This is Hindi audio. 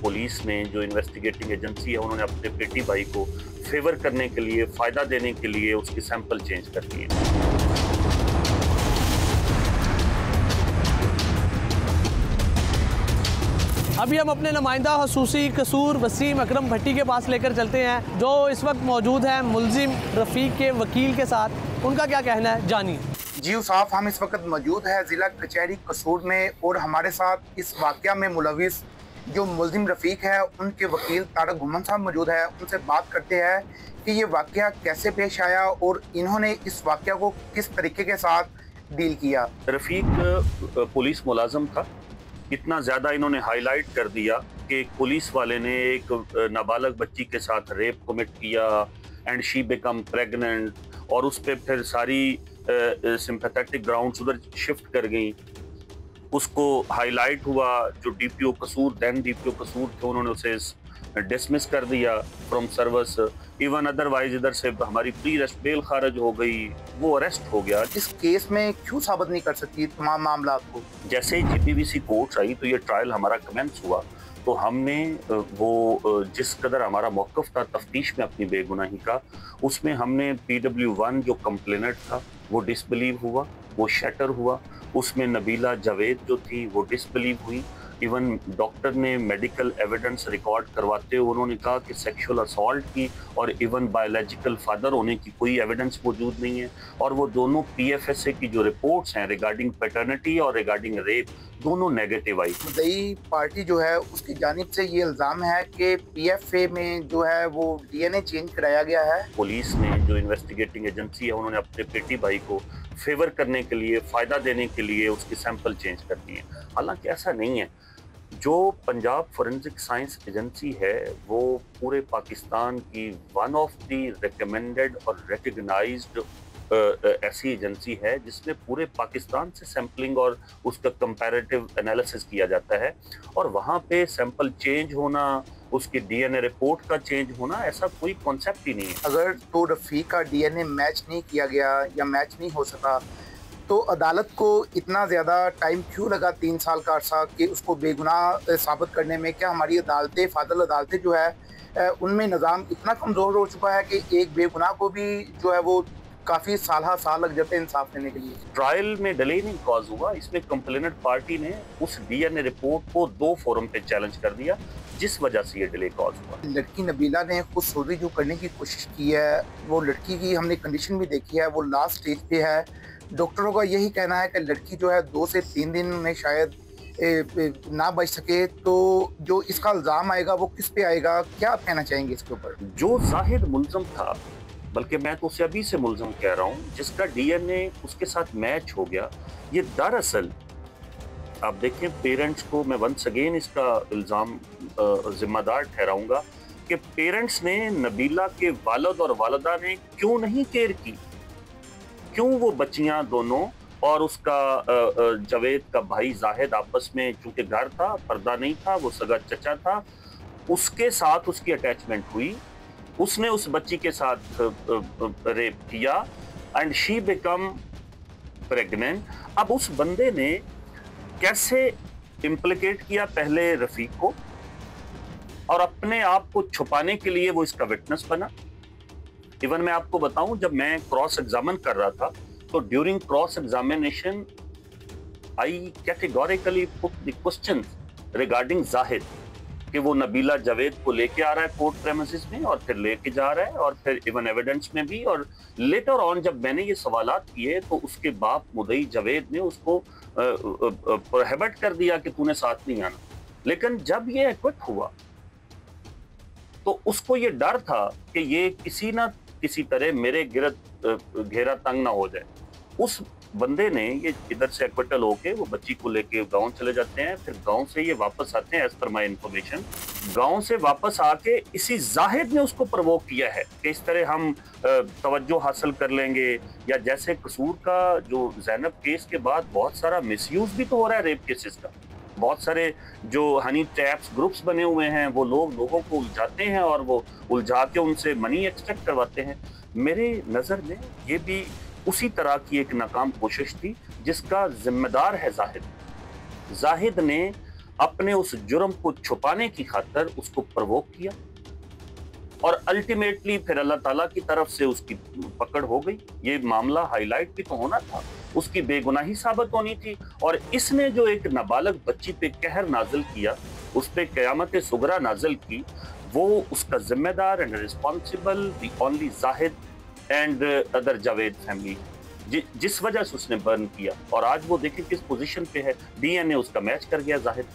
पुलिस ने जो इन्वेस्टिगेटिंग एजेंसी है उन्होंने अपने बेटी भाई को फेवर करने के लिए, फायदा देने के लिए उसके सैंपल चेंज कर दिए। अभी हम अपने नुमाइंदा खसूसी कसूर वसीम अकरम भट्टी के पास लेकर चलते हैं, जो इस वक्त मौजूद हैं मुलजिम रफ़ीक के वकील के साथ। उनका क्या कहना है, जानिए। जी साहब, हम इस वक्त मौजूद है ज़िला कचहरी कसूर में और हमारे साथ इस वाक़या में मुलविस जो मुलजिम रफ़ीक है उनके वकील तारक घुमन साहब मौजूद है। उनसे बात करते हैं कि ये वाक़या कैसे पेश आया और इन्होंने इस वाक़या को किस तरीके के साथ डील किया। रफ़ीक पुलिस मुलाजम था, इतना ज़्यादा इन्होंने हाईलाइट कर दिया कि एक पुलिस वाले ने एक नाबालग बच्ची के साथ रेप कमिट किया एंड शी बिकम प्रेग्नेंट, और उस पर फिर सारी सिंपैथेटिक ग्राउंड्स उधर शिफ्ट कर गई। उसको हाईलाइट हुआ, जो डीपीओ कसूर दैन डीपीओ कसूर थे उन्होंने उसे डिसमिस कर दिया फ्रॉम सर्विस। इवन अदरवाइज इधर से हमारी प्री अरेस्ट बेल खारिज हो गई, वो अरेस्ट हो गया। इस केस में क्यों साबित नहीं कर सकती तमाम मामला को? जैसे ही जीपीवीसी कोर्ट आई तो ये ट्रायल हमारा कमेंस हुआ, तो हमने वो जिस कदर हमारा मौक़िफ़ था तफ्तीश में अपनी बेगुनाही का, उसमें हमने PW1 जो कंप्लेनेंट था वो डिसबिलीव हुआ, वो शटर हुआ। उसमें नबीला जावेद जो थी वो डिसबिलीव हुई। इवन डॉक्टर ने मेडिकल एविडेंस रिकॉर्ड करवाते हुए उन्होंने कहा कि सेक्सुअल असॉल्ट की और इवन बायोलॉजिकल फादर होने की कोई एविडेंस मौजूद नहीं है। और वो दोनों PFSA की जो रिपोर्ट्स हैं रिगार्डिंग पैटर्निटी और रिगार्डिंग रेप, दोनों नेगेटिव आई। मुद्दई पार्टी जो है उसकी जानिब से ये इल्ज़ाम है कि PFA में जो है वो DNA चेंज कराया गया है। पुलिस ने जो इन्वेस्टिगेटिंग एजेंसी है उन्होंने अपने बेटी भाई को फेवर करने के लिए, फ़ायदा देने के लिए उसके सैंपल चेंज कर दिए। हालांकि ऐसा नहीं है। जो पंजाब फॉरेंसिक साइंस एजेंसी है वो पूरे पाकिस्तान की वन ऑफ द रिकमेंडेड और रिकग्नाइज्ड ऐसी एजेंसी है जिसमें पूरे पाकिस्तान से सैम्पलिंग और उसका कंपैरेटिव एनालिसिस किया जाता है। और वहाँ पे सैंपल चेंज होना, उसकी DNA रिपोर्ट का चेंज होना, ऐसा कोई कॉन्सेप्ट ही नहीं है। अगर तो रफ़ीक का DNA मैच नहीं किया गया या मैच नहीं हो सका तो अदालत को इतना ज़्यादा टाइम क्यों लगा, 3 साल का अरसा, कि उसको बेगुनाह साबित करने में? क्या हमारी अदालतें, फादल अदालतें जो है उनमें निज़ाम इतना कमज़ोर हो चुका है कि एक बेगुनाह को भी जो है वो काफ़ी साल लग जाते हैं इंसाफ लेने के लिए? ट्रायल में डिले नहीं कॉज हुआ, इसमें कंप्लेनेंट पार्टी ने उस DNA रिपोर्ट को 2 फोरम पे चैलेंज कर दिया, जिस वजह से ये डिले कॉज हुआ। लड़की नबीला ने खुदसोजी जो करने की कोशिश की है, वो लड़की की हमने कंडीशन भी देखी है, वो लास्ट स्टेज पे है। डॉक्टरों का यही कहना है कि लड़की जो है 2 से 3 दिन में शायद ना बच सके। तो जो इसका इल्ज़ाम आएगा वो किस पे आएगा, क्या आप कहना चाहेंगे इसके ऊपर? जो जाहिद मुल्ज़म था, बल्कि मैं तो उसे अभी से मुल्ज़म कह रहा हूँ, जिसका DNA उसके साथ मैच हो गया, ये दरअसल आप देखें पेरेंट्स को मैं वंस अगेन इसका इल्ज़ाम जिम्मेदार ठहराऊंगा कि पेरेंट्स ने, नबीला के वालिद और वालिदा ने क्यों नहीं केयर की, क्यों वो बच्चियां दोनों और उसका जावेद का भाई जाहिद आपस में, चूंकि घर था, पर्दा नहीं था, वो सगा चचा था, उसके साथ उसकी अटैचमेंट हुई, उसने उस बच्ची के साथ रेप किया एंड शी बिकम प्रेग्नेंट। अब उस बंदे ने कैसे इम्प्लिकेट किया पहले रफ़ीक को, और अपने आप को छुपाने के लिए वो इसका विटनेस बना। इवन मैं आपको बताऊं, जब मैं क्रॉस एग्जामिन कर रहा था तो during cross examination I categorically put the question regarding Zahid कि वो नबीला जावेद को लेके आ रहा है कोर्ट प्रेमिसेस में और फिर लेके जा रहा है, और फिर इवन एविडेंस में भी। और लेटर ऑन जब मैंने ये सवालात किए तो उसके बाप मुद्दई जावेद ने उसको प्रोहिबिट कर दिया कि तूने साथ नहीं आना। लेकिन जब ये एक्विट हुआ तो उसको ये डर था कि ये किसी ना किसी तरह मेरे गिरद घेरा तंग ना हो जाए। उस बंदे ने ये इधर से एक्विटल होके वो बच्ची को लेके गांव चले जाते हैं, फिर गांव से ये वापस आते हैं। एज पर माई इंफॉर्मेशन, गांव से वापस आके इसी जाहिद ने उसको प्रवोक किया है कि इस तरह हम तवज्जो हासिल कर लेंगे। या जैसे कसूर का जो ज़ैनब केस के बाद बहुत सारा मिसयूज भी तो हो रहा है रेप केसेस का। बहुत सारे जो हनी ट्रैप्स ग्रुप्स बने हुए हैं, वो लोगों को उलझाते हैं और वो उलझा के उनसे मनी एक्सट्रैक्ट करवाते हैं। मेरे नज़र में ये भी उसी तरह की एक नाकाम कोशिश थी जिसका जिम्मेदार है जाहिद। जाहिद ने अपने उस जुर्म को छुपाने की खातिर उसको प्रवोक किया और अल्टीमेटली फिर अल्लाह ताला की तरफ से उसकी पकड़ हो गई। ये मामला हाईलाइट भी तो होना था, उसकी बेगुनाही साबित होनी थी और इसने जो एक नाबालग बच्ची पे कहर नाजिल किया, उस पे क़यामत सुगरा नाजिल की, वो उसका जिम्मेदार and responsible the only Zahid and other Javed family, जिस वजह से उसने बर्न किया। और आज वो देखिए किस पोजीशन पे है, डीएनए उसका मैच कर गया जाहिद।